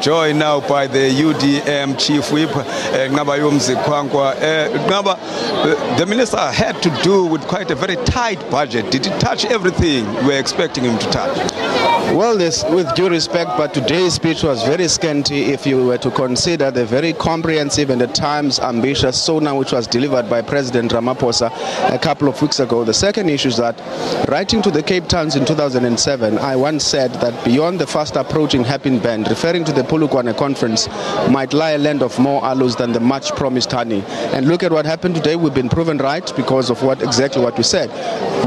Joined now by the UDM Chief Whip, the minister had to do with quite a very tight budget. Did he touch everything we were expecting him to touch? Well, with due respect, but today's speech was very scanty if you were to consider the very comprehensive and at times ambitious SONA which was delivered by President Ramaphosa a couple of weeks ago. The second issue is that, writing to the Cape Towns in 2007, I once said that beyond the fast approaching Happy Band, referring to the Polokwane conference, might lie a land of more aloes than the much promised honey. And look at what happened today. We've been proven right because of exactly what we said.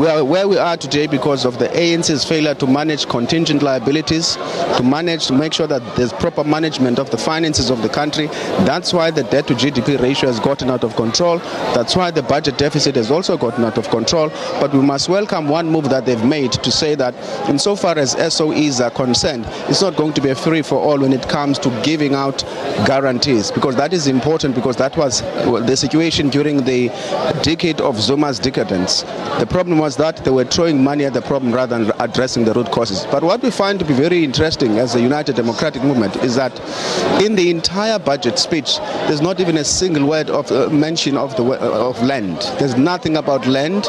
We are where we are today because of the ANC's failure to manage contingent liabilities, to make sure that there's proper management of the finances of the country. That's why the debt to GDP ratio has gotten out of control. That's why the budget deficit has also gotten out of control. But we must welcome one move that they've made to say that insofar as SOEs are concerned, it's not going to be a free for all when it comes to giving out guarantees, because that is important, because that was the situation during the decade of Zuma's decadence. The problem was that they were throwing money at the problem rather than addressing the root causes. But what we find to be very interesting as the United Democratic Movement is that in the entire budget speech, there's not even a single word of mention of land. There's nothing about land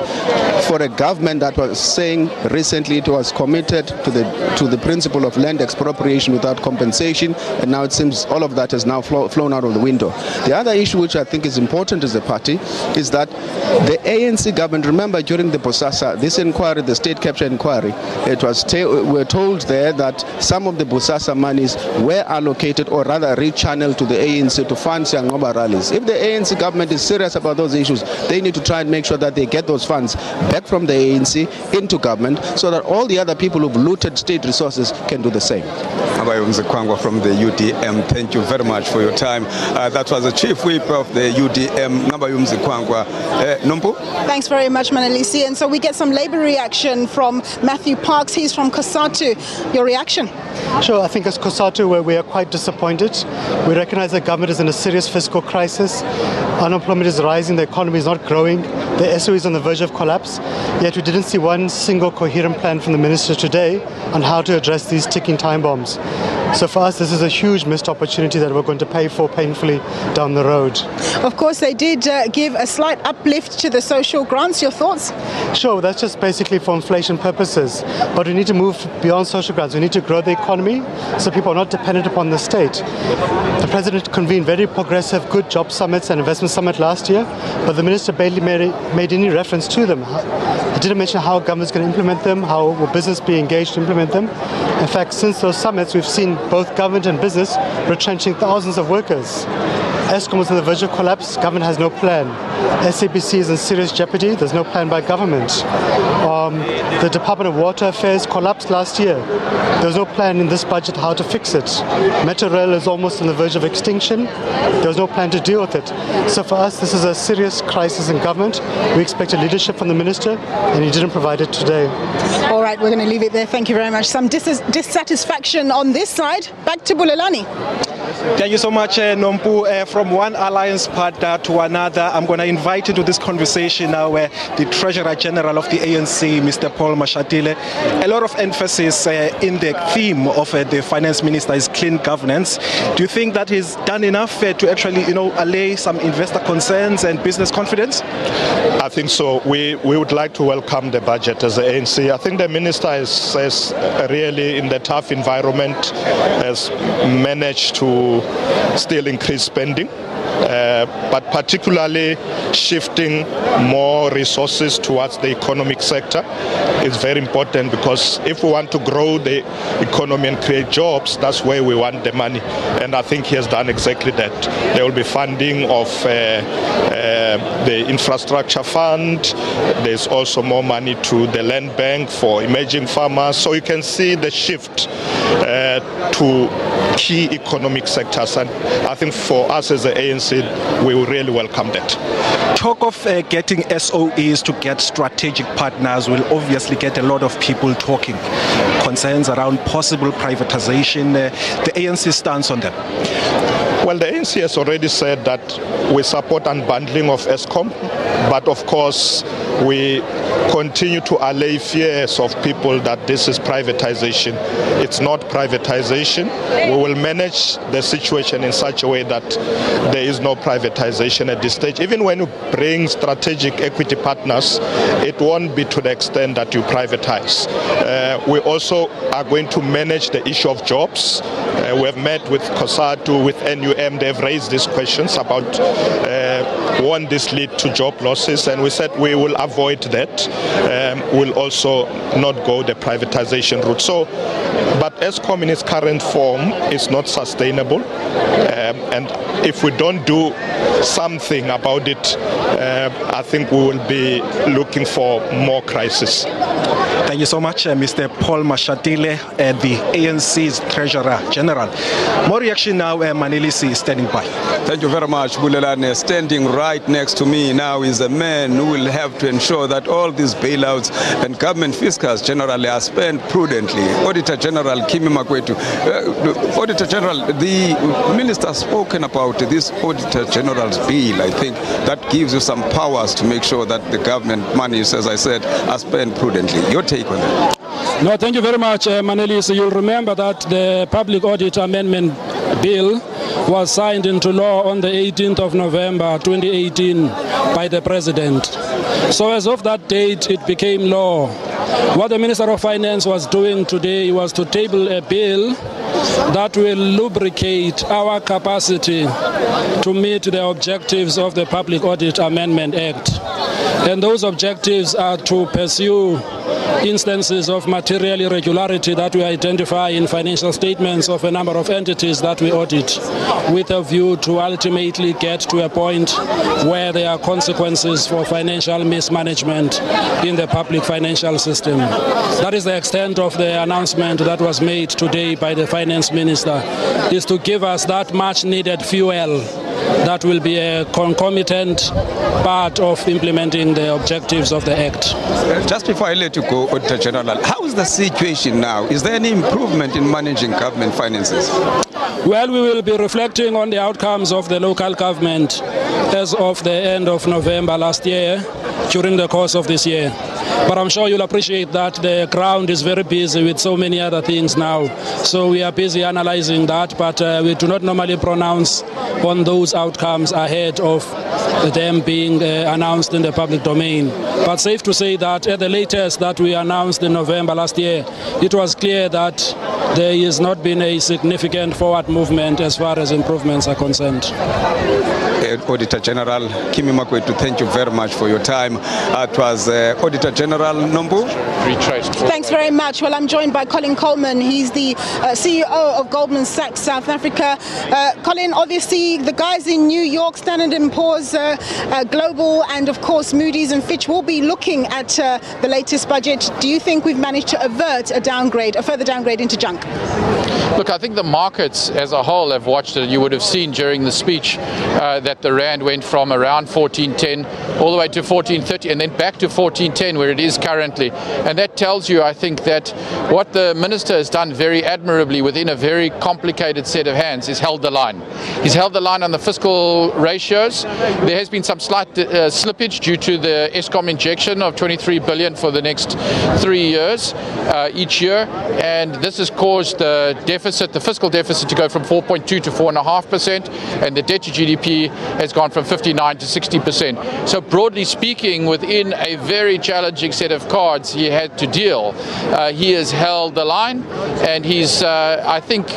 for a government that was saying recently it was committed to the principle of land expropriation without compensation, and now it seems all of that has now flown out of the window. The other issue which I think is important as a party is that the ANC government, remember during the Bosasa, this inquiry, the state capture inquiry, we're told there that some of the Bosasa monies were allocated or rather rechanneled to the ANC to fund Siangoba rallies. If the ANC government is serious about those issues, they need to try and make sure that they get those funds back from the ANC into government so that all the other people who've looted state resources can do the same. From the UDM, thank you very much for your time. That was the Chief Whip of the UDM, Nompu. Thanks very much, Manalisi. And so we get some Labour reaction from Matthew Parks. He's from Cosatu. Your reaction? Sure, I think as Cosatu, where we are quite disappointed. We recognize that government is in a serious fiscal crisis. Unemployment is rising, the economy is not growing, the SOE is on the verge of collapse. Yet we didn't see one single coherent plan from the minister today on how to address these ticking time bombs. So for us, this is a huge missed opportunity that we're going to pay for painfully down the road. Of course, they did give a slight uplift to the social grants. Your thoughts? Sure, that's just basically for inflation purposes. But we need to move beyond social grants. We need to grow the economy so people are not dependent upon the state. The president convened very progressive, good job summits and investment summit last year, but the minister barely made any reference to them. He didn't mention how government's going to implement them, how will business be engaged to implement them. In fact, since those summits, we've seen both government and business retrenching thousands of workers. Eskom is on the verge of collapse. Government has no plan. SABC is in serious jeopardy. There's no plan by government. The Department of Water Affairs collapsed last year. There's no plan in this budget how to fix it. Metro Rail is almost on the verge of extinction. There's no plan to deal with it. So for us, this is a serious crisis in government. We expect a leadership from the minister, and he didn't provide it today. All right, we're going to leave it there. Thank you very much. Some dissatisfaction on this side. Back to Bulelani. Thank you so much, Nompu. From one alliance partner to another, I'm going to invite into this conversation now the Treasurer General of the ANC, Mr. Paul Mashatile. A lot of emphasis in the theme of the Finance Minister is clean governance. Do you think that he's done enough to actually, allay some investor concerns and business confidence? I think so. We would like to welcome the budget as the ANC. I think the minister is really, in the tough environment, has managed to still increase spending, but particularly shifting more resources towards the economic sector is very important, because if we want to grow the economy and create jobs, that's where we want the money. And I think he has done exactly that. There will be funding of the infrastructure fund. There's also more money to the land bank for emerging farmers. So you can see the shift to key economic sectors. And I think for us as the ANC, we will really welcome that. Talk of getting SOEs to get strategic partners will obviously get a lot of people talking. Concerns around possible privatization, the ANC stance on them. Well, the ANC has already said that we support unbundling of Eskom, but of course we continue to allay fears of people that this is privatization. It's not privatization. We will manage the situation in such a way that there is no privatization at this stage. Even when you bring strategic equity partners, it won't be to the extent that you privatize. We also are going to manage the issue of jobs. We have met with COSATU, with NUM. They've raised these questions about won't this lead to job losses, and we said we will avoid that. We'll also not go the privatization route. So, but Eskom in its current form is not sustainable, and if we don't do something about it, I think we will be looking for more crisis. Thank you so much, Mr. Paul Mashatile, the ANC's Treasurer General. More reaction now, Manelisi is standing by. Thank you very much, Bulelane. Standing right next to me now is a man who will have to ensure that all these bailouts and government fiscals generally are spent prudently. Auditor General Kimi Makwetu. Auditor General, the Minister has spoken about this Auditor General's bill. I think that gives you some powers to make sure that the government monies, as I said, are spent prudently. Your take on that? No, thank you very much, Manelis. You'll remember that the Public Audit Amendment Bill was signed into law on the 18th of November 2018 by the President. So as of that date, it became law. What the Minister of Finance was doing today was to table a bill that will lubricate our capacity to meet the objectives of the Public Audit Amendment Act. And those objectives are to pursue instances of material irregularity that we identify in financial statements of a number of entities that we audit, with a view to ultimately get to a point where there are consequences for financial mismanagement in the public financial system. That is the extent of the announcement that was made today by the Finance Minister, is to give us that much needed fuel that will be a concomitant part of implementing the objectives of the Act. Just before I let you go, Auditor General, how is the situation now? Is there any improvement in managing government finances? Well, we will be reflecting on the outcomes of the local government as of the end of November last year, during the course of this year. But I'm sure you'll appreciate that the ground is very busy with so many other things now. So we are busy analyzing that, but we do not normally pronounce on those outcomes ahead of them being announced in the public domain. But safe to say that at the latest that we announced in November last year, it was clear that there has not been a significant forward movement as far as improvements are concerned. Auditor General Kimi Makwetu, thank you very much for your time. It was Auditor General Nombu. Thanks very much. Well, I'm joined by Colin Coleman. He's the CEO of Goldman Sachs South Africa. Colin, obviously the guys in New York, Standard & Poor's, Global, and of course Moody's and Fitch will be looking at the latest budget. Do you think we've managed to avert a further downgrade into junk? Look, I think the markets as a whole have watched it. You would have seen during the speech that the Rand went from around 14.10 all the way to 14.30 and then back to 14.10 where it is currently. And that tells you, I think, that what the Minister has done very admirably within a very complicated set of hands is held the line. He's held the line on the fiscal ratios. There has been some slight slippage due to the Eskom injection of 23 billion for the next 3 years each year. And this has caused the deficit, the fiscal deficit, to go from 4.2 to 4.5%, and the debt to GDP has gone from 59 to 60%. So broadly speaking, within a very challenging set of cards he had to deal, he has held the line, and he's, I think,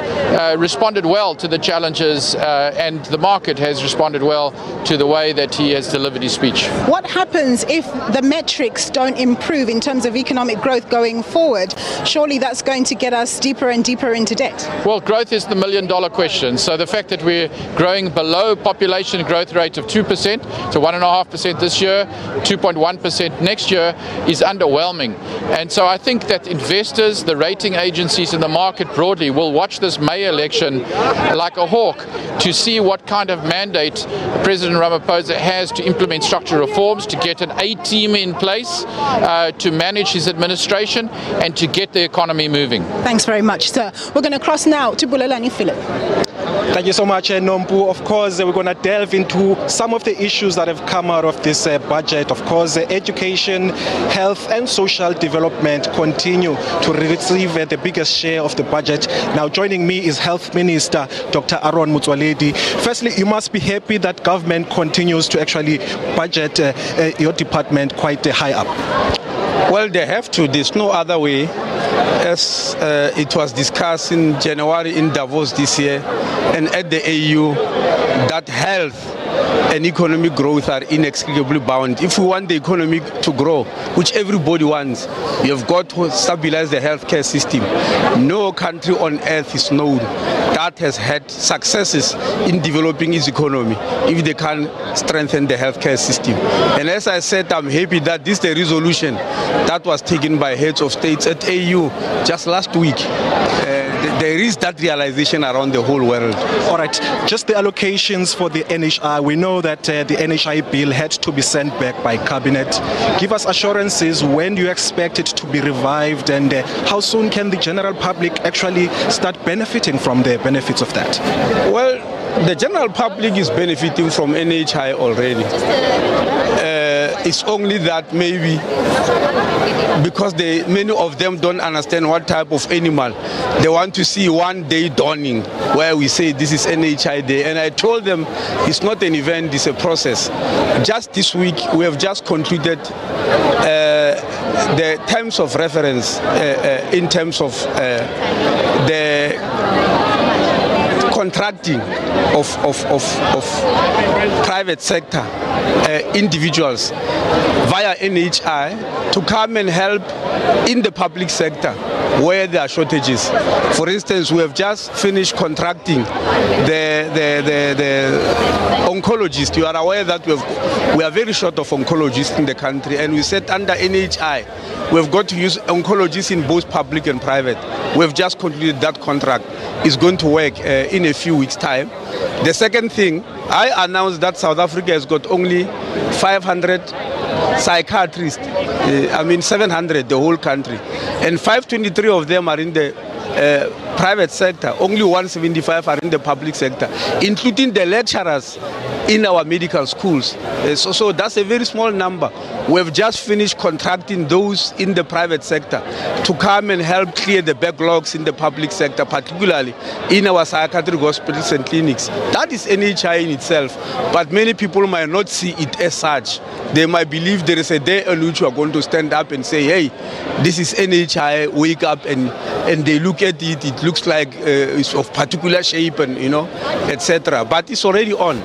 responded well to the challenges, and the market has responded well to the way that he has delivered his speech. What happens if the metrics don't improve in terms of economic growth going forward? Surely that's going to get us deeper and deeper into debt. Well, growth is the million-dollar question. So the fact that we're growing below population growth rate of 2%, so 1.5% this year, 2.1% next year, is underwhelming. And so I think that investors, the rating agencies, and the market broadly will watch this May election like a hawk to see what kind of mandate President Ramaphosa has to implement structural reforms, to get an A-team in place to manage his administration and to get the economy moving. Thanks very much, sir. We're going to cross now to Bulelani Philip. Thank you so much, Nompu. Of course, we're going to delve into some of the issues that have come out of this budget. Of course, education, health and social development continue to receive the biggest share of the budget. Now, joining me is Health Minister Dr. Aaron Motsoaledi. Firstly, you must be happy that government continues to actually budget your department quite high up. Well, they have to. There's no other way. As it was discussed in January in Davos this year and at the AU, that health and economic growth are inextricably bound. If we want the economy to grow, which everybody wants, we have got to stabilize the healthcare system. No country on earth is known that has had successes in developing its economy if they can strengthen the healthcare system. And as I said, I'm happy that this is the resolution that was taken by heads of states at AU just last week. There is that realization around the whole world. All right, just the allocations for the NHI. We know that the NHI bill had to be sent back by cabinet. Give us assurances when you expect it to be revived, and how soon can the general public actually start benefiting from the benefits of that? Well, the general public is benefiting from NHI already. It's only that maybe because many of them don't understand what type of animal. They want to see one day dawning where we say this is NHI Day. And I told them it's not an event, it's a process. Just this week, we have just concluded the terms of reference in terms of the contracting of private sector individuals via NHI to come and help in the public sector where there are shortages. For instance, we have just finished contracting the oncologists. You are aware that we are very short of oncologists in the country, and we said under NHI we've got to use oncologists in both public and private. We've just concluded that contract. Is going to work in a few weeks' time. The second thing, I announced that South Africa has got only 500 psychiatrists, 700, the whole country. And 523 of them are in the private sector. Only 175 are in the public sector, including the lecturers in our medical schools. So that's a very small number. We've just finished contracting those in the private sector to come and help clear the backlogs in the public sector, particularly in our psychiatric hospitals and clinics. That is NHI in itself, but many people might not see it as such. They might believe there is a day on which we are going to stand up and say, hey, this is NHI, wake up, and they look at it, it looks like it's of particular shape and, etc. But it's already on.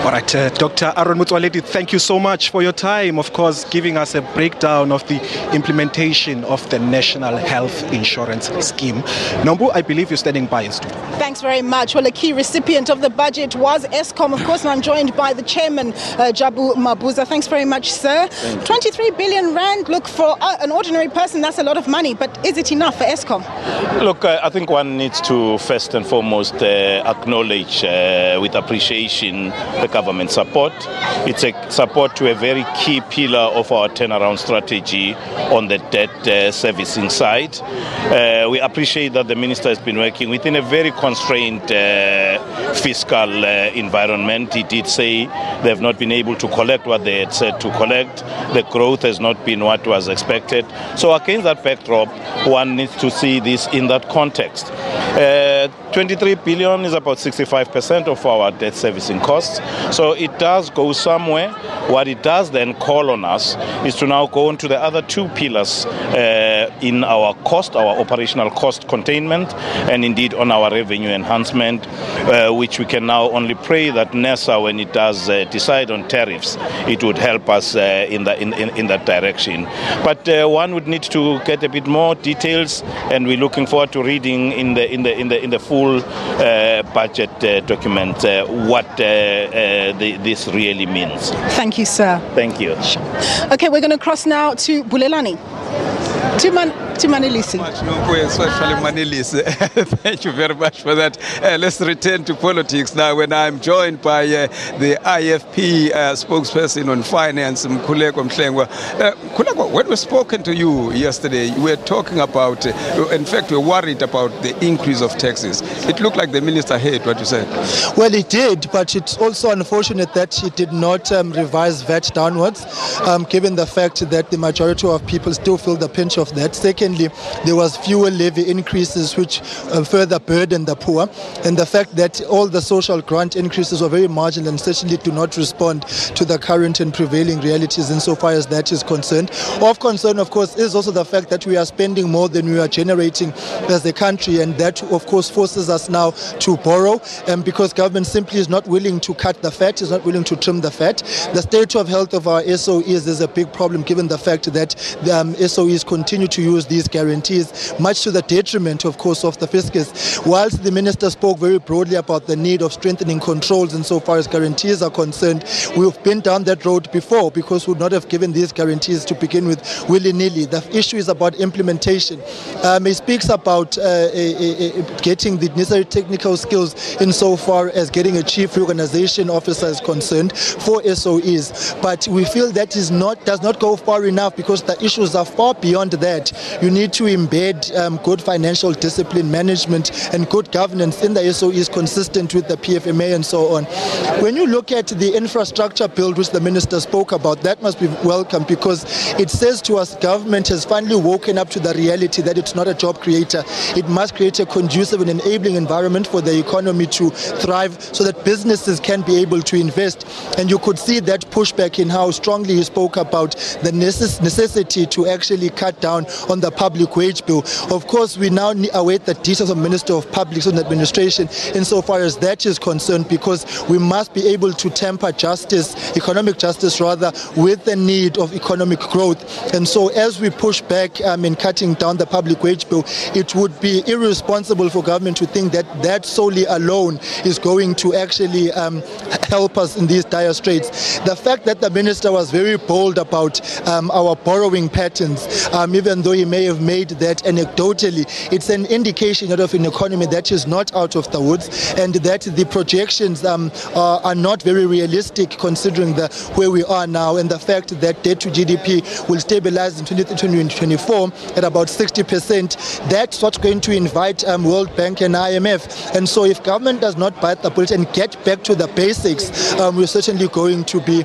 All right, Dr. Aaron Motsoaledi, thank you so much for your time, of course, giving us a breakdown of the implementation of the National Health Insurance Scheme. Nombu, I believe you're standing by in studio. Thanks very much. Well, a key recipient of the budget was Eskom, of course, and I'm joined by the chairman, Jabu Mabuza. Thanks very much, sir. 23 billion rand, look, for an ordinary person, that's a lot of money, but is it enough for Eskom? Look, I think one needs to first and foremost acknowledge with appreciation the government support. It's a support to a very key pillar of our turnaround strategy on the debt servicing side. We appreciate that the minister has been working within a very constrained fiscal environment. He did say they have not been able to collect what they had said to collect. The growth has not been what was expected. So against that backdrop, one needs to see this in that context. 23 billion is about 65% of our debt servicing costs. So it does go somewhere. What it does then call on us is to now go into the other two pillars in our cost, our operational cost containment, and indeed on our revenue enhancement, which we can now only pray that NESA, when it does decide on tariffs, it would help us in that direction. But one would need to get a bit more details, and we're looking forward to reading in the full budget document what this really means. Thank you, sir. Thank you. Okay, we're going to cross now to Bulelani. to Manelisi. Especially Manelisi. Thank you very much for that. Let's return to politics now when I'm joined by the IFP spokesperson on finance, Mkhuleko Mhlengwa. Mkhuleko, when we spoken to you yesterday, you were talking about, in fact, we were worried about the increase of taxes. It looked like the minister heard what you said. Well, it did, but it's also unfortunate that he did not revise VAT downwards, given the fact that the majority of people still feel the pinch of that. Secondly, there was fewer levy increases which further burden the poor, and the fact that all the social grant increases were very marginal and certainly do not respond to the current and prevailing realities insofar as that is concerned. Of concern, of course, is also the fact that we are spending more than we are generating as a country, and that, of course, forces us now to borrow, because government simply is not willing to cut the fat, is not willing to trim the fat. The state of health of our SOEs is a big problem, given the fact that the SOEs continue to use these guarantees, much to the detriment, of course, of the fiscus. Whilst the minister spoke very broadly about the need of strengthening controls insofar as guarantees are concerned, we've been down that road before, because we would not have given these guarantees to begin with willy-nilly. The issue is about implementation. He speaks about getting the necessary technical skills insofar as getting a chief reorganization officer is concerned for SOEs, but we feel that does not go far enough, because the issues are far beyond that. You need to embed good financial discipline, management and good governance in the SOEs consistent with the PFMA and so on. When you look at the infrastructure bill which the minister spoke about, that must be welcome, because it says to us government has finally woken up to the reality that it's not a job creator. It must create a conducive and enabling environment for the economy to thrive so that businesses can be able to invest. And you could see that pushback in how strongly he spoke about the necessity to actually cut down on the public wage bill. Of course, we now await the details of Minister of Public Service Administration insofar as that is concerned, because we must be able to temper justice, economic justice rather, with the need of economic growth. And so as we push back in cutting down the public wage bill, it would be irresponsible for government to think that that solely alone is going to actually help us in these dire straits. The fact that the minister was very bold about our borrowing patterns, even though he may have made that anecdotally, it's an indication of an economy that is not out of the woods, and that the projections are not very realistic considering where we are now, and the fact that debt to GDP will stabilize in 2024 at about 60%. That's what's going to invite World Bank and IMF. And so if government does not bite the bullet and get back to the basics, we're certainly going to be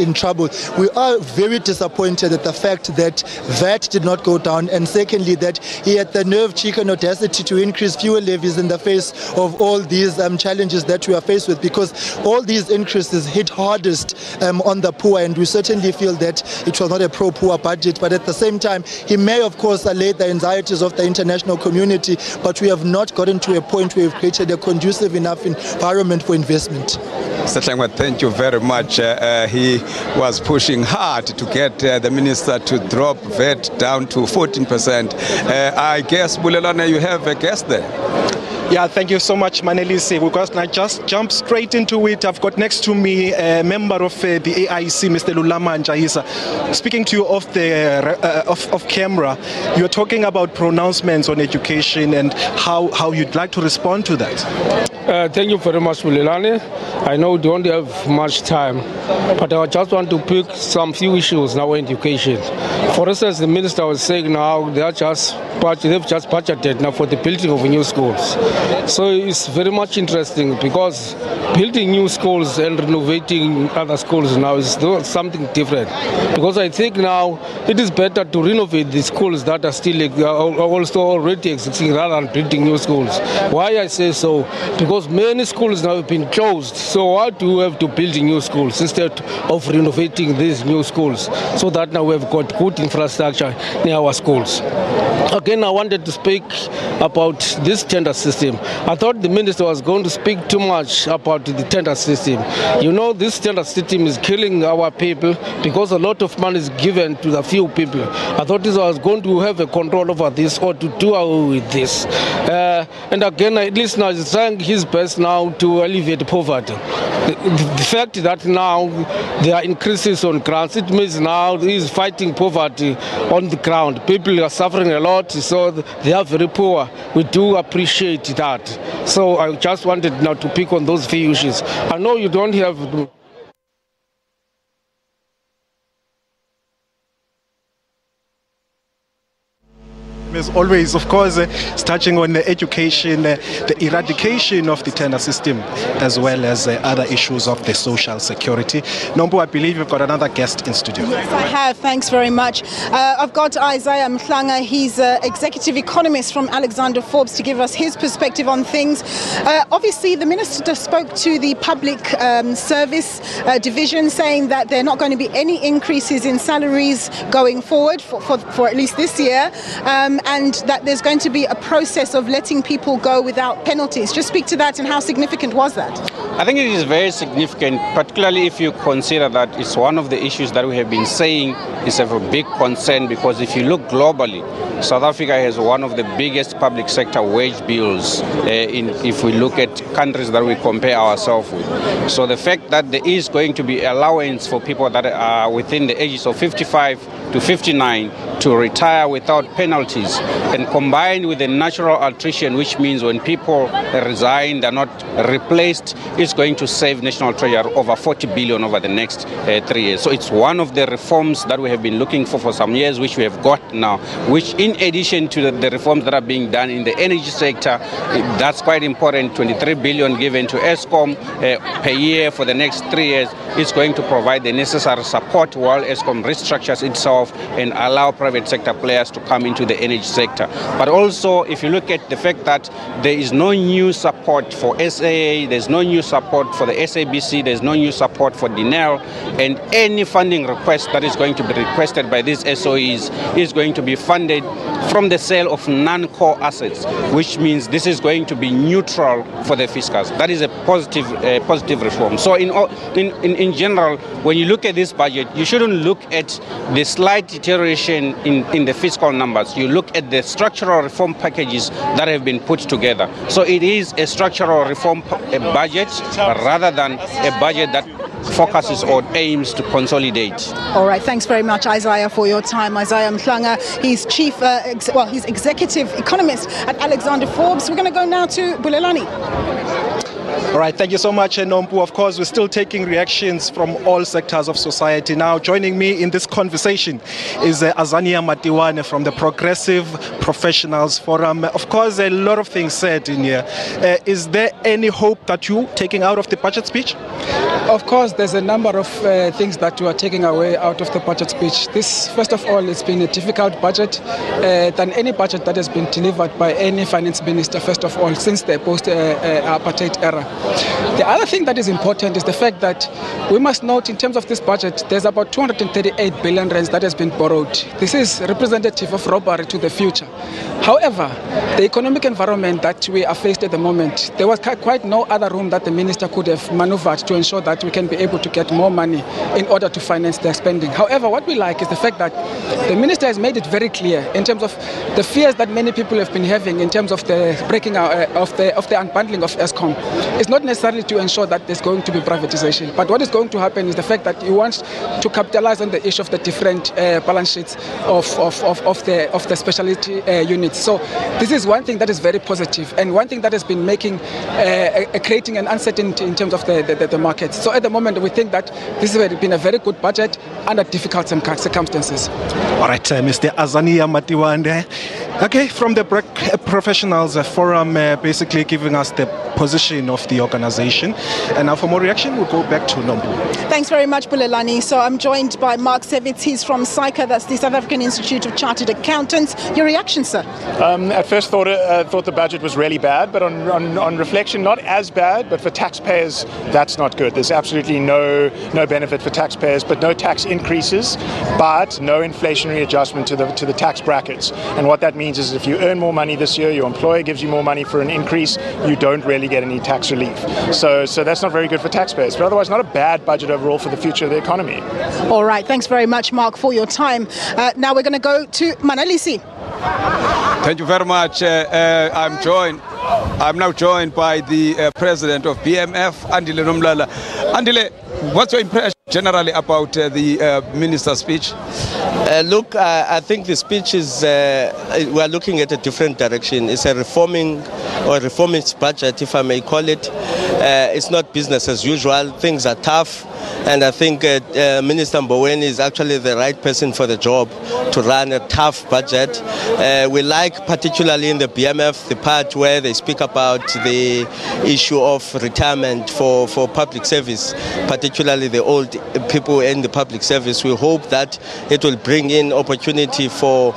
in trouble. We are very disappointed at the fact that VAT did not go down, and secondly that he had the nerve, cheek and audacity to increase fuel levies in the face of all these challenges that we are faced with, because all these increases hit hardest on the poor, and we certainly feel that it was not a pro-poor budget. But at the same time, he may of course allay the anxieties of the international community, but we have not gotten to a point where we've created a conducive enough environment for investment. Mr. Mhlengwa, thank you very much. He was pushing hard to get the minister to drop VAT down to 14%. I guess, Bulelane, you have a guest there. Yeah, thank you so much, Manelisi. We're going to just jump straight into it. I've got next to me a member of the AIC, Mr. Lulama Njahisa. Speaking to you off camera, you're talking about pronouncements on education and how you'd like to respond to that. Thank you very much, Bulelane. I know we don't have much time, but I just want to pick some few issues now in education. For instance, the minister was saying now they've just budgeted now for the building of new schools. So it's very much interesting, because building new schools and renovating other schools now is something different. Because I think now it is better to renovate the schools that are still also already existing rather than building new schools. Why I say so? Because many schools now have been closed. So why do we have to build new schools instead of renovating these new schools, so that now we have got good infrastructure near our schools? Again, I wanted to speak about this tender system. system. I thought the minister was going to speak too much about the tender system. You know, this tender system is killing our people because a lot of money is given to the few people. I thought this was going to have a control over this or to do away with this. And again, at least now he's trying his best now to alleviate poverty. The fact that now there are increases on grants, it means now he's fighting poverty on the ground. People are suffering a lot, so they are very poor. We do appreciate that. So I just wanted now to pick on those few issues. I know you don't have... As always, of course, touching on the education, the eradication of the tender system, as well as other issues of the social security. Nombu, I believe you've got another guest in studio. Yes, I have. Thanks very much. I've got Isaiah Mhlanga. He's executive economist from Alexander Forbes to give us his perspective on things. Obviously, the minister spoke to the public service division, saying that there are not going to be any increases in salaries going forward for at least this year. And that there's going to be a process of letting people go without penalties. Just speak to that, and how significant was that? I think it is very significant, particularly if you consider that it's one of the issues that we have been saying is of a big concern, because if you look globally, South Africa has one of the biggest public sector wage bills if we look at countries that we compare ourselves with. So the fact that there is going to be allowance for people that are within the ages of 55 to 59 to retire without penalties, and combined with the natural attrition, which means when people resign, they're not replaced, is going to save National Treasury over 40 billion over the next 3 years. So it's one of the reforms that we have been looking for some years, which we have got now, which in addition to the reforms that are being done in the energy sector, that's quite important. 23 billion given to Eskom per year for the next 3 years is going to provide the necessary support while Eskom restructures itself and allow private sector players to come into the energy sector. But also, if you look at the fact that there is no new support for SAA, there's no new support for the SABC, there's no new support for DINEL, and any funding request that is going to be requested by these SOEs is going to be funded from the sale of non-core assets, which means this is going to be neutral for the fiscals. That is a positive reform. So in general, when you look at this budget, you shouldn't look at the slight deterioration in the fiscal numbers. You look at the structural reform packages that have been put together. So it is a structural reform budget rather than a budget that focuses or aims to consolidate. All right, thanks very much, Isaiah, for your time. Isaiah Mhlanga, he's he's executive economist at Alexander Forbes. We're going to go now to Bulelani. All right, thank you so much, Nompu. Of course, we're still taking reactions from all sectors of society. Now, joining me in this conversation is Azania Matiwane from the Progressive Professionals Forum. Of course, a lot of things said in here. Is there any hope that you're taking out of the budget speech? Of course, there's a number of things that we are taking away out of the budget speech. This, first of all, it's been a difficult budget than any budget that has been delivered by any finance minister, first of all, since the post-apartheid era. The other thing that is important is the fact that we must note, in terms of this budget, there's about 238 billion rands that has been borrowed. This is representative of robbery to the future. However, the economic environment that we are faced at the moment, there was quite no other room that the minister could have maneuvered to ensure that we can be able to get more money in order to finance their spending. However, what we like is the fact that the minister has made it very clear in terms of the fears that many people have been having in terms of the breaking out of the unbundling of Eskom. It's not necessarily to ensure that there's going to be privatization, but what is going to happen is the fact that you want to capitalize on the issue of the different balance sheets of the specialty units. So this is one thing that is very positive, and one thing that has been making creating an uncertainty in terms of the market. So at the moment, we think that this has been a very good budget under difficult circumstances. All right, Mr. Azania Matiwane. Okay, from the Professionals Forum, basically giving us the position of the organization. And now for more reaction, we'll go back to Nombu. Thanks very much, Bulelani. So I'm joined by Mark Sevitz. He's from SAICA, that's the South African Institute of Chartered Accountants. Your reaction, sir? At first thought the budget was really bad, but on reflection, not as bad, but for taxpayers, that's not good. There's absolutely no benefit for taxpayers, but no tax increases, but no inflationary adjustment to the tax brackets. And what that means is if you earn more money this year, your employer gives you more money for an increase, you don't really get any tax relief. So that's not very good for taxpayers. But otherwise, not a bad budget overall for the future of the economy. All right, thanks very much, Mark, for your time. Now we're going to go to Manalisi. Thank you very much. I'm now joined by the president of BMF, Andile Nomlala. Andile, what's your impression generally about the minister's speech? Look, I think the speech is, we're looking at a different direction. It's a reformist budget, if I may call it. It's not business as usual. Things are tough. And I think Minister Mboweni is actually the right person for the job to run a tough budget. We like, particularly in the BMF, the part where they speak about the issue of retirement for public service, particularly the old people in the public service. We hope that it will bring in opportunity for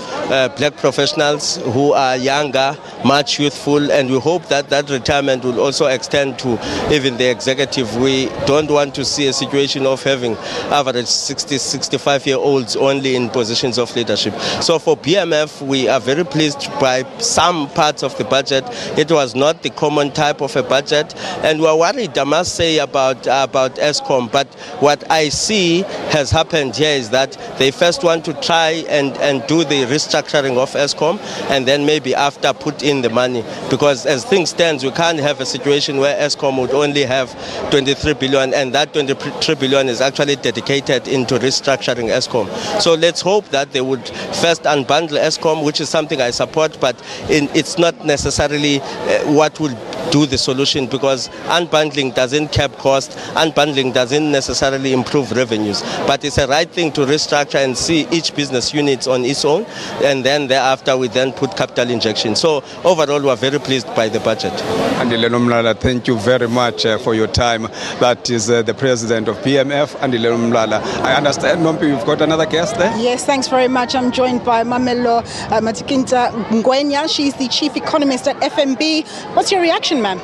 black professionals who are younger, much youthful, and we hope that that retirement will also extend to even the executive. We don't want to see a situation of having average 60, 65-year-olds only in positions of leadership. So for BMF, we are very pleased by some parts of the budget. It was not the common type of a budget, and we're worried, I must say, about Eskom. But what I see has happened here is that they first want to try and do the restructuring of Eskom, and then maybe after put in the money, because as things stand, we can't have a situation where Eskom would only have 23 billion, and that 23 billion is actually dedicated into restructuring Eskom. So let's hope that they would first unbundle Eskom, which is something I support, but it's not necessarily what will do the solution, because unbundling doesn't cap cost, unbundling doesn't necessarily improve revenues, but it's a right thing to restructure and see each business unit on its own, and then thereafter we then put capital injection. So overall, we are very pleased by the budget. Andile Nomlala, thank you very much for your time. That is the president of BMF, Andile Nomlala. I understand, Nompi, you've got another guest there? Yes, thanks very much. I'm joined by Mamelo Matikinta Ngwenya. She's the chief economist at FNB. What's your reaction, ma'am?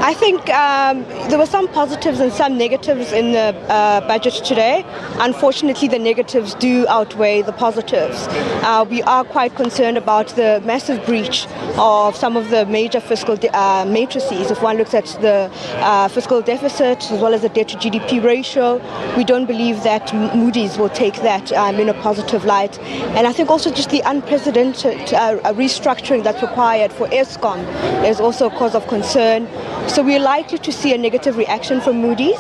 I think there were some positives and some negatives in the budget today. Unfortunately, the negatives do outweigh the positives. We are quite concerned about the massive breach of some of the major fiscal matrices. If one looks at the fiscal deficit as well as the debt to GDP ratio, we don't believe that Moody's will take that in a positive light. And I think also just the unprecedented restructuring that's required for Eskom is also a cause of concern. So we're likely to see a negative reaction from Moody's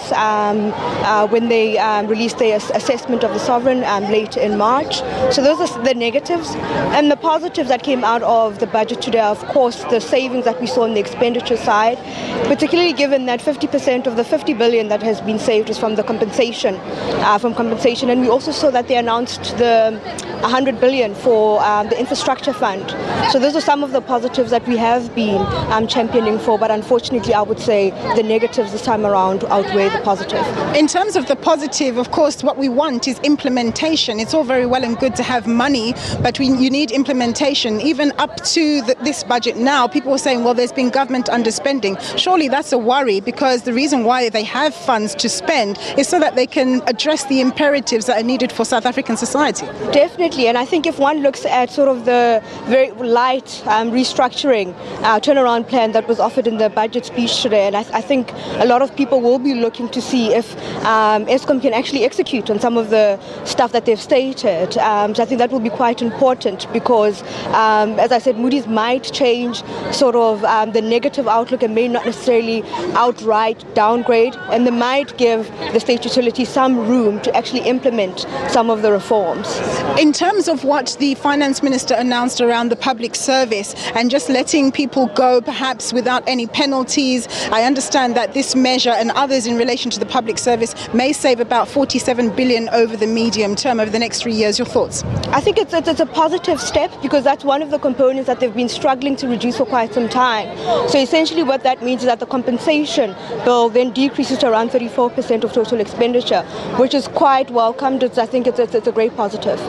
when they release their assessment of the sovereign late in March. So those are the negatives. And the positives that came out of the budget today are, of course, the savings that we saw on the expenditure side, particularly given that 50% of the 50 billion that has been saved is from the compensation. And we also saw that they announced the 100 billion for the infrastructure fund. So those are some of the positives that we have been championing for, but unfortunately I would say the negatives this time around outweigh the positive. In terms of the positive, of course, what we want is implementation. It's all very well and good to have money, but you need implementation. Even up to this budget now, people are saying, well, there's been government underspending. Surely that's a worry, because the reason why they have funds to spend is so that they can address the imperatives that are needed for South African society. Definitely, and I think if one looks at sort of the very light restructuring turnaround plan that was offered in the budget speech today, and I think a lot of people will be looking to see if Eskom can actually execute on some of the stuff that they've stated. So I think that will be quite important, because as I said, Moody's might change sort of the negative outlook and may not necessarily outright downgrade, and they might give the state utility some room to actually implement some of the reforms. In terms of what the finance minister announced around the public service and just letting people go perhaps without any penalties, I understand that this measure and others in relation to the public service may save about 47 billion over the medium term, over the next 3 years. Your thoughts? I think it's a positive step, because that's one of the components that they've been struggling to reduce for quite some time. So essentially what that means is that the compensation bill then decreases to around 34% of total expenditure, which is quite welcomed. I think it's a great positive.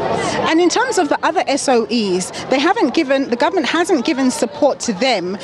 And in terms of the other SOEs, the government hasn't given support to them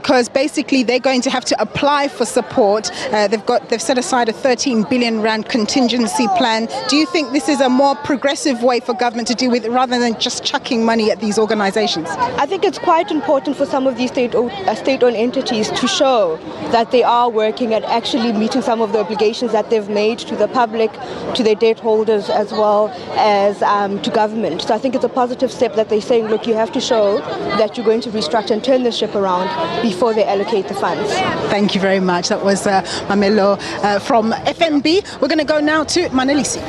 because basically they're going to have to apply for support. They've set aside a 13 billion rand contingency plan. Do you think this is a more progressive way for government to deal with it rather than just chucking money at these organizations? I think it's quite important for some of these state-owned entities to show that they are working at actually meeting some of the obligations that they've made to the public, to their debt holders, as well as to government. So I think it's a positive step that they're saying, look, you have to show that you're going to restructure and turn the ship around before they allocate the funds. Thank you very much. That was Mamelo from FNB. We're going to go now to Manelisi.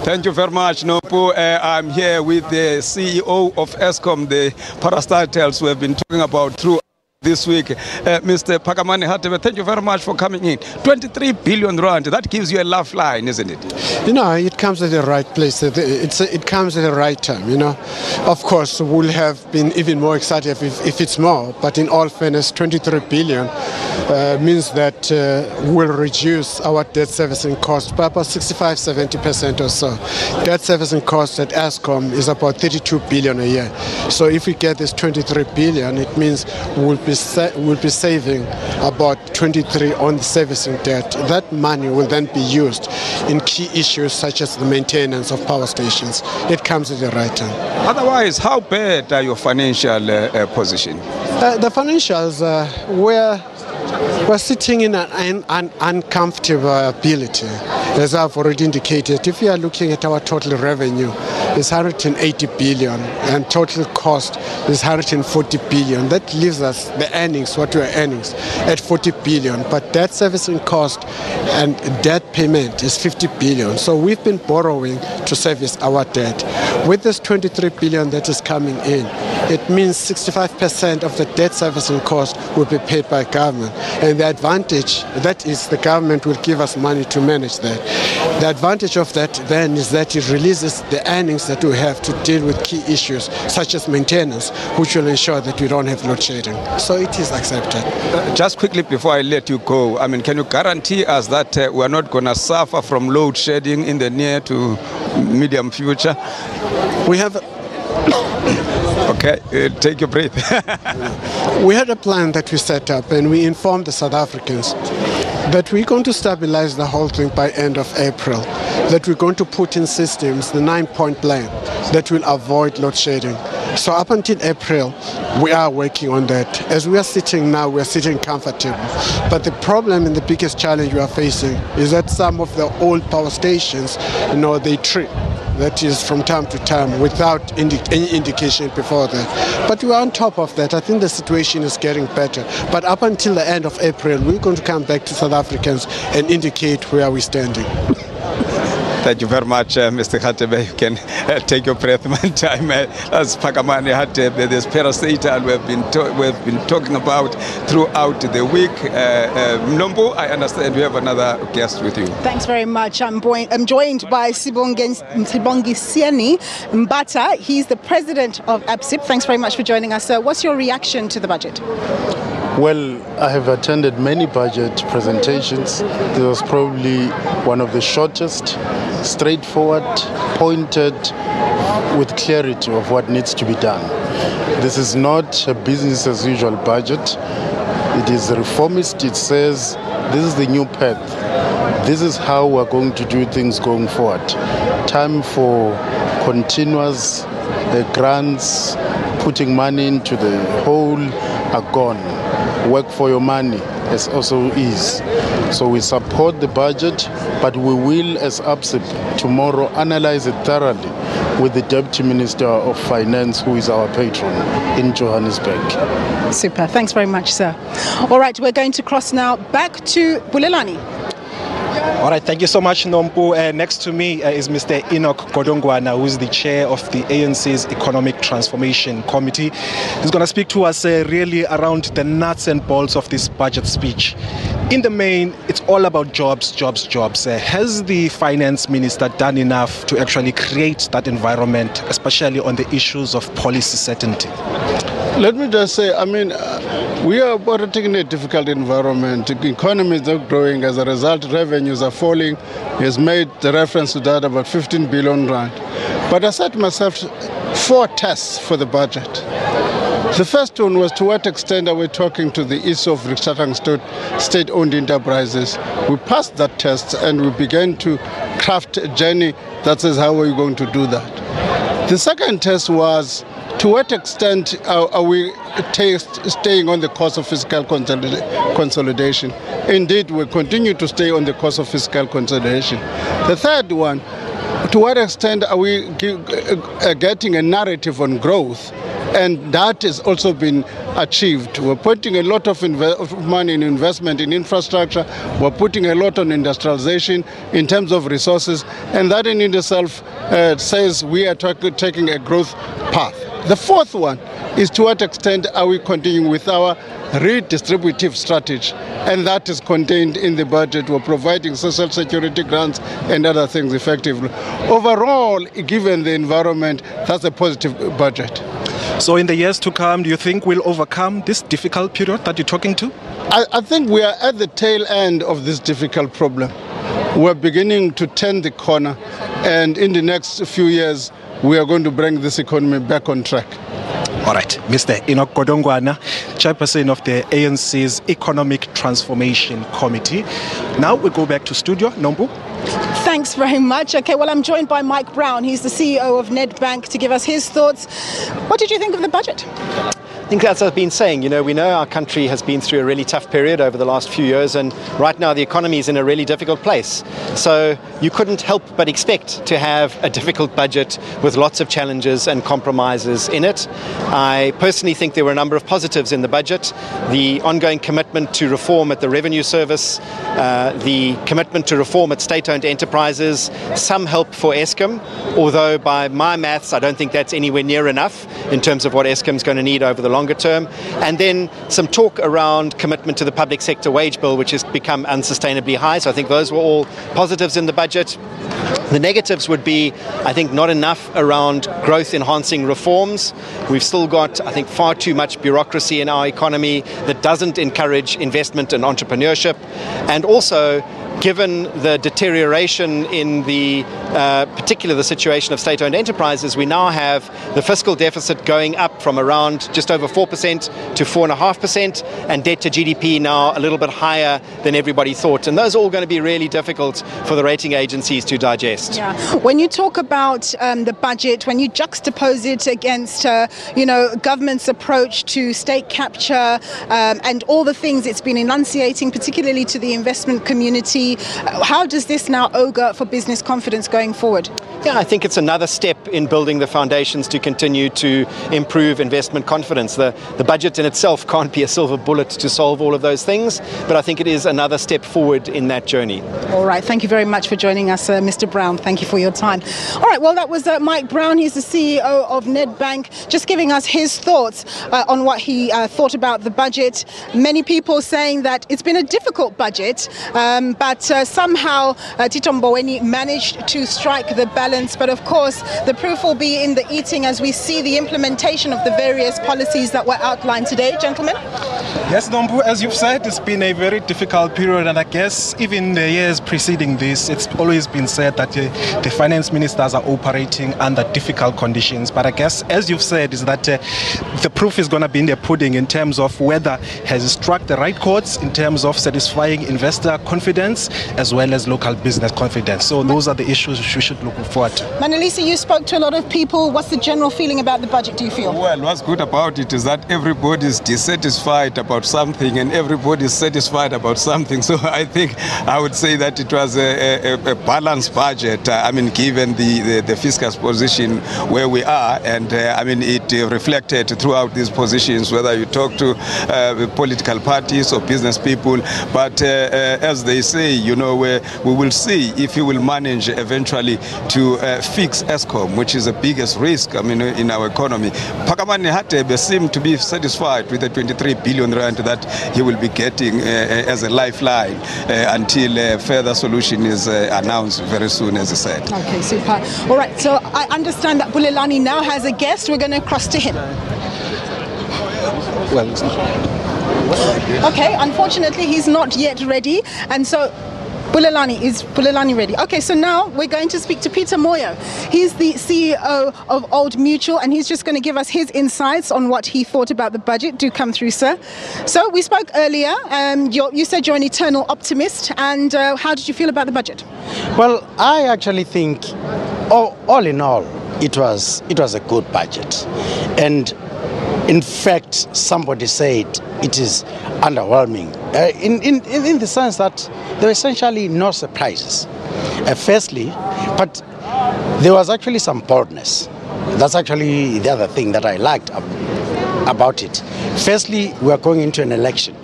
Thank you very much, Nopu. I'm here with the CEO of Eskom, the parastatals we have been talking about through this week. Mr. Pakamani Hatebe, thank you very much for coming in. 23 billion rand, that gives you a lifeline, isn't it? You know, it comes at the right place. It comes at the right time, you know. Of course, we'll have been even more excited if it's more, but in all fairness, 23 billion means that we'll reduce our debt servicing cost by about 65-70% or so. Debt servicing cost at Eskom is about 32 billion a year. So if we get this 23 billion, it means we'll be saving about 23 on the servicing debt. That money will then be used in key issues such as the maintenance of power stations. It comes at the right time. Otherwise, how bad are your financial position? The financials, we're sitting in an uncomfortability, as I've already indicated. If you are looking at our total revenue, it's 180 billion, and total cost is 140 billion. That leaves us the earnings, what we are earning, at 40 billion. But debt servicing cost and debt payment is 50 billion. So we've been borrowing to service our debt. With this 23 billion that is coming in, it means 65% of the debt servicing cost will be paid by government. And the advantage, that is, the government will give us money to manage that. The advantage of that then is that it releases the earnings that we have to deal with key issues such as maintenance, which will ensure that we don't have load shedding. So it is accepted. Just quickly before I let you go, I mean, can you guarantee us that we're not going to suffer from load shedding in the near to medium future? We have... Okay, take your breath. We had a plan that we set up, and we informed the South Africans that we're going to stabilize the whole thing by end of April, that we're going to put in systems, the 9-point plan, that will avoid load shedding. So up until April, we are working on that. As we are sitting now, we are sitting comfortable. But the problem and the biggest challenge we are facing is that some of the old power stations, you know, they trip. That is from time to time without any indication before that. But we are on top of that. I think the situation is getting better. But up until the end of April, we're going to come back to South Africans and indicate where we're standing. Thank you very much, Mr. Hatebe. You can take your breath one time. As Pakamani Hatebe, this parastatal we've been talking about throughout the week. Mnombo, I understand we have another guest with you. Thanks very much. I'm joined by Sibongisieni Mbata. He's the president of ABSIP. Thanks very much for joining us, sir. What's your reaction to the budget? Well, I have attended many budget presentations. This was probably one of the shortest, straightforward, pointed, with clarity of what needs to be done. This is not a business as usual budget. It is reformist. It says this is the new path. This is how we're going to do things going forward. Time for continuous grants, putting money into the hole are gone. Work for your money as also is. So we support the budget, but we will, as ABSIP, tomorrow analyze it thoroughly with the Deputy Minister of Finance, who is our patron in Johannesburg. Super. Thanks very much, sir. All right, we're going to cross now back to Bulelani. All right, thank you so much, Nompu. Next to me is Mr. Enoch Godongwana, who is the chair of the ANC's Economic Transformation Committee. He's going to speak to us really around the nuts and bolts of this budget speech. In the main, it's all about jobs, jobs, jobs. Has the finance minister done enough to actually create that environment, especially on the issues of policy certainty? Let me just say, I mean, we are operating in a difficult environment. The economy is not growing. As a result, revenues are falling. He has made the reference to that, about 15 billion rand. But I said to myself, 4 tests for the budget. The first one was, to what extent are we talking to the ease of restructuring state-owned enterprises? We passed that test and we began to craft a journey that says how are we going to do that. The second test was, to what extent are we staying on the course of fiscal consolidation? Indeed, we continue to stay on the course of fiscal consolidation. The third one, to what extent are we getting a narrative on growth? And that has also been achieved. We're putting a lot of money in investment in infrastructure. We're putting a lot on industrialization in terms of resources. And that in itself says we are taking a growth path. The fourth one is, to what extent are we continuing with our redistributive strategy? And that is contained in the budget. We're providing social security grants and other things effectively. Overall, given the environment, that's a positive budget. So in the years to come, do you think we'll overcome this difficult period that you're talking to? I think we are at the tail end of this difficult problem. We're beginning to turn the corner, and in the next few years, we are going to bring this economy back on track. All right, Mr. Enoch Godongwana, chairperson of the ANC's Economic Transformation Committee. Now we go back to studio. Nombu. Thanks very much. Okay, well, I'm joined by Mike Brown. He's the CEO of Nedbank, to give us his thoughts. What did you think of the budget? I think, as I've been saying, we know our country has been through a really tough period over the last few years, and right now the economy is in a really difficult place. So you couldn't help but expect to have a difficult budget with lots of challenges and compromises in it. I personally think there were a number of positives in the budget. The ongoing commitment to reform at the Revenue Service, the commitment to reform at state-owned enterprises, some help for Eskom, although by my maths I don't think that's anywhere near enough in terms of what Eskom's going to need over the longer term. And then some talk around commitment to the public sector wage bill, which has become unsustainably high. So I think those were all positives in the budget. The negatives would be, I think, not enough around growth-enhancing reforms. We've still got, I think, far too much bureaucracy in our economy that doesn't encourage investment and entrepreneurship. And also, given the deterioration in the particular the situation of state-owned enterprises, we now have the fiscal deficit going up from around just over 4% to 4.5%, and debt to GDP now a little bit higher than everybody thought. And those are all going to be really difficult for the rating agencies to digest. Yeah. When you talk about the budget, when you juxtapose it against, government's approach to state capture and all the things it's been enunciating, particularly to the investment community, how does this now augur for business confidence going forward? Yeah, I think it's another step in building the foundations to continue to improve investment confidence. The budget in itself can't be a silver bullet to solve all of those things, but I think it is another step forward in that journey. All right, thank you very much for joining us, Mr. Brown. Thank you for your time. All right, well, that was Mike Brown. He's the CEO of Nedbank, just giving us his thoughts on what he thought about the budget. Many people saying that it's been a difficult budget, but somehow Tito Mboweni managed to strike the balance. But of course, the proof will be in the eating as we see the implementation of the various policies that were outlined today. Gentlemen? Yes, Nombu, as you've said, it's been a very difficult period, and I guess even the years preceding this, it's always been said that the finance ministers are operating under difficult conditions. But I guess, as you've said, is that the proof is going to be in the pudding in terms of whether has it struck the right chords in terms of satisfying investor confidence as well as local business confidence. So those are the issues we should look forward to. Manalisa, you spoke to a lot of people. What's the general feeling about the budget, do you feel? Well, what's good about it is that everybody's dissatisfied about something and everybody's satisfied about something. So I think I would say that it was a balanced budget, given the fiscal position where we are, and it reflected throughout these positions, whether you talk to political parties or business people. But as they say, we will see if we will manage eventually to fix Eskom, which is the biggest risk in our economy. Pakamani Hatebe seemed to be satisfied with the 23 billion rand that he will be getting as a lifeline until further solution is announced very soon, as I said. Okay, super. All right, so I understand that Bulelani now has a guest. We're going to cross to him. Well, okay, unfortunately, he's not yet ready. And so, Bulelani, is Bulelani ready? Okay, so now we're going to speak to Peter Moyo. He's the CEO of Old Mutual, and he's just going to give us his insights on what he thought about the budget. Do come through, sir. So we spoke earlier. You said you're an eternal optimist, and how did you feel about the budget? Well, I actually think, all in all, it was a good budget, and in fact, somebody said it is underwhelming in the sense that there were essentially no surprises. Firstly, but there was actually some boldness. That's actually the other thing that I liked about it. Firstly, we are going into an election.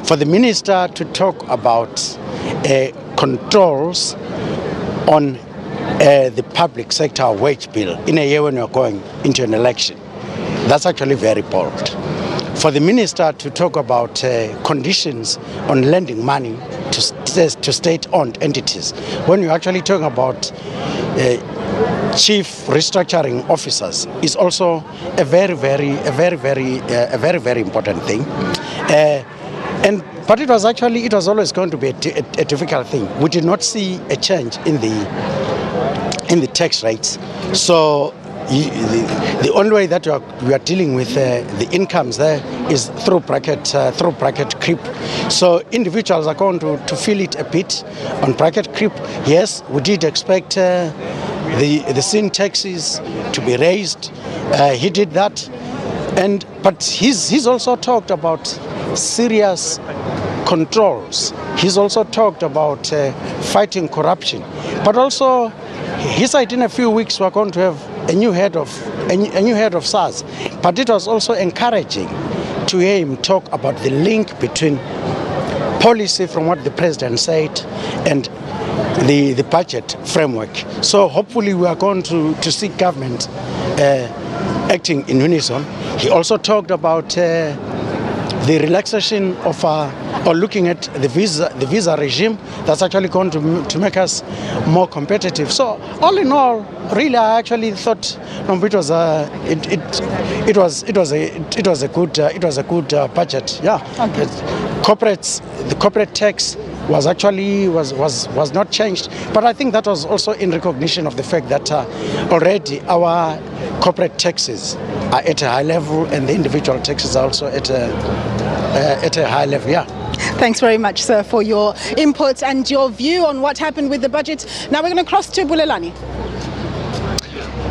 For the minister to talk about controls on the public sector wage bill in a year when we are going into an election, that's actually very bold. For the minister to talk about conditions on lending money to state-owned entities, when you're actually talking about chief restructuring officers, is also a very important thing. But it was always going to be a difficult thing. We did not see a change in the tax rates, so the only way that we are dealing with the incomes there is through bracket creep. So individuals are going to feel it a bit on bracket creep. Yes, we did expect the sin taxes to be raised. He did that, but he's also talked about serious controls. He's also talked about fighting corruption, but also he said in a few weeks we're going to have a new head of SARS. But it was also encouraging to hear him talk about the link between policy from what the president said and the budget framework. So hopefully we are going to see government acting in unison. He also talked about the relaxation of or looking at the visa regime that's actually going to make us more competitive. So all in all, really, I actually thought it was a good budget. Yeah, okay. The corporate tax was actually was not changed, but I think that was also in recognition of the fact that already our corporate taxes are at a high level and the individual taxes are also at a high level. Yeah. Thanks very much, sir, for your input and your view on what happened with the budget. Now we're going to cross to Bulelani.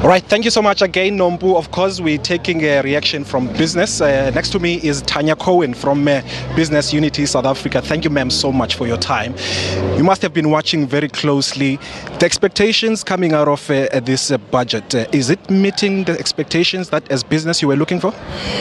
All right, thank you so much again, Nompu. Of course, we're taking a reaction from business. Next to me is Tanya Cohen from Business Unity South Africa. Thank you, ma'am, so much for your time. You must have been watching very closely the expectations coming out of this budget. Is it meeting the expectations that as business you were looking for?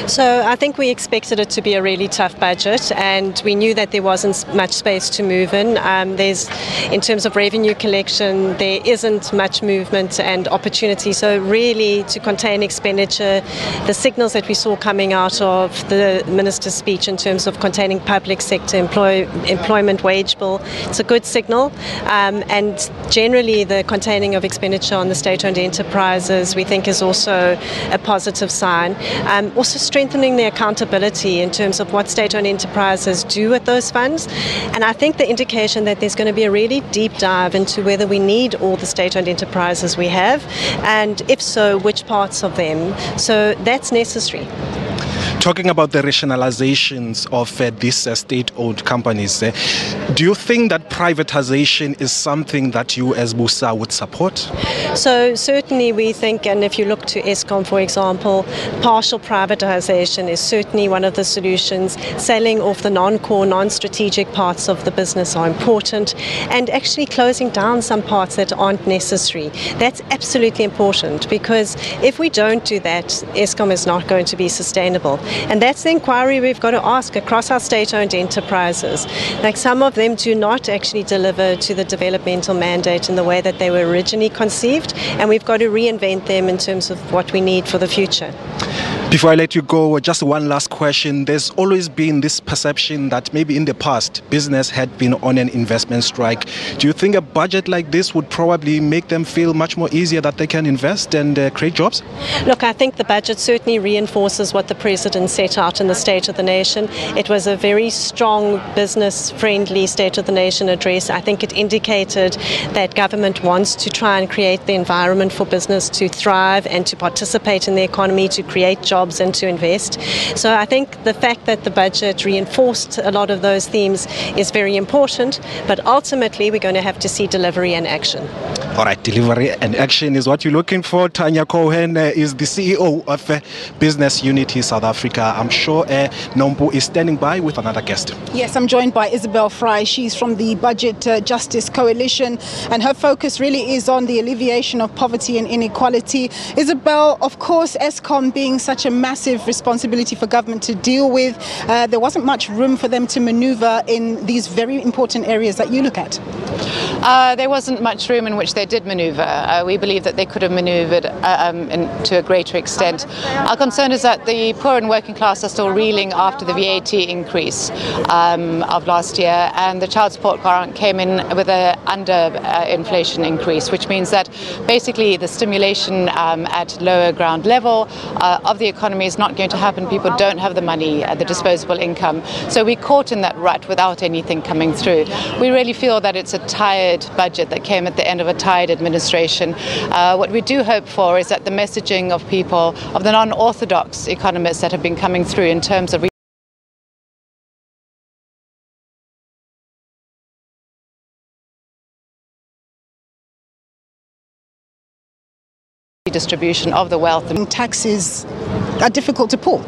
So I think we expected it to be a really tough budget, and we knew that there wasn't much space to move in. In terms of revenue collection, there isn't much movement and opportunity. So really, to contain expenditure, the signals that we saw coming out of the minister's speech in terms of containing public sector employment wage bill, it's a good signal. And generally, the containing of expenditure on the state-owned enterprises, we think, is also a positive sign. Also strengthening the accountability in terms of what state-owned enterprises do with those funds. And I think the indication that there's going to be a really deep dive into whether we need all the state-owned enterprises we have, and if so, which parts of them. So that's necessary. Talking about the rationalizations of these state-owned companies, do you think that privatization is something that you as BUSA would support? So certainly we think, and if you look to Eskom, for example, partial privatization is certainly one of the solutions. Selling off the non-core, non-strategic parts of the business are important, and actually closing down some parts that aren't necessary. That's absolutely important, because if we don't do that, Eskom is not going to be sustainable. And that's the inquiry we've got to ask across our state-owned enterprises. Like, some of them do not actually deliver to the developmental mandate in the way that they were originally conceived, and we've got to reinvent them in terms of what we need for the future. Before I let you go, just one last question. There's always been this perception that maybe in the past, business had been on an investment strike. Do you think a budget like this would probably make them feel much more easier that they can invest and create jobs? Look, I think the budget certainly reinforces what the President set out in the State of the Nation. It was a very strong, business-friendly State of the Nation address. I think it indicated that government wants to try and create the environment for business to thrive and to participate in the economy, to create jobs and to invest. So I think the fact that the budget reinforced a lot of those themes is very important, but ultimately we're going to have to see delivery and action. All right, delivery and action is what you're looking for. Tanya Cohen is the CEO of Business Unity South Africa. I'm sure Nompu is standing by with another guest. Yes, I'm joined by Isabel Fry. She's from the Budget Justice Coalition, and her focus really is on the alleviation of poverty and inequality. Isabel, of course, Eskom being such a massive responsibility for government to deal with, there wasn't much room for them to maneuver in these very important areas that you look at. There wasn't much room in which they did maneuver. We believe that they could have maneuvered to a greater extent. Our concern is that the poor and working class are still reeling after the VAT increase of last year, and the child support grant came in with an under-inflation increase, which means that basically the stimulation at lower ground level of the economy is not going to happen. People don't have the money, the disposable income. So we're caught in that rut without anything coming through. We really feel that it's a tired budget that came at the end of a tired administration. What we do hope for is that the messaging of people, of the non-orthodox economists that have been coming through in terms of redistribution of the wealth. And taxes are difficult to pull.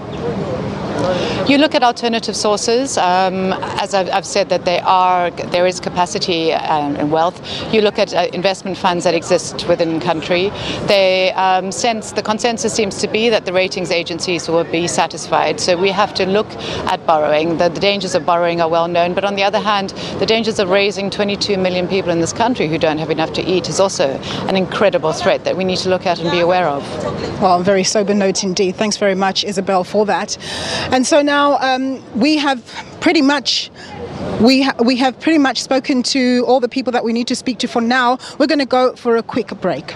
You look at alternative sources, as I've said, that there is capacity and wealth. You look at investment funds that exist within the country. The consensus seems to be that the ratings agencies will be satisfied. So we have to look at borrowing. The dangers of borrowing are well known, but on the other hand, the dangers of raising 22 million people in this country who don't have enough to eat is also an incredible threat that we need to look at and be aware of. Well, very sober note indeed. Thanks very much, Isabel, for that. And so now we have pretty much spoken to all the people that we need to speak to for now. We're going to go for a quick break.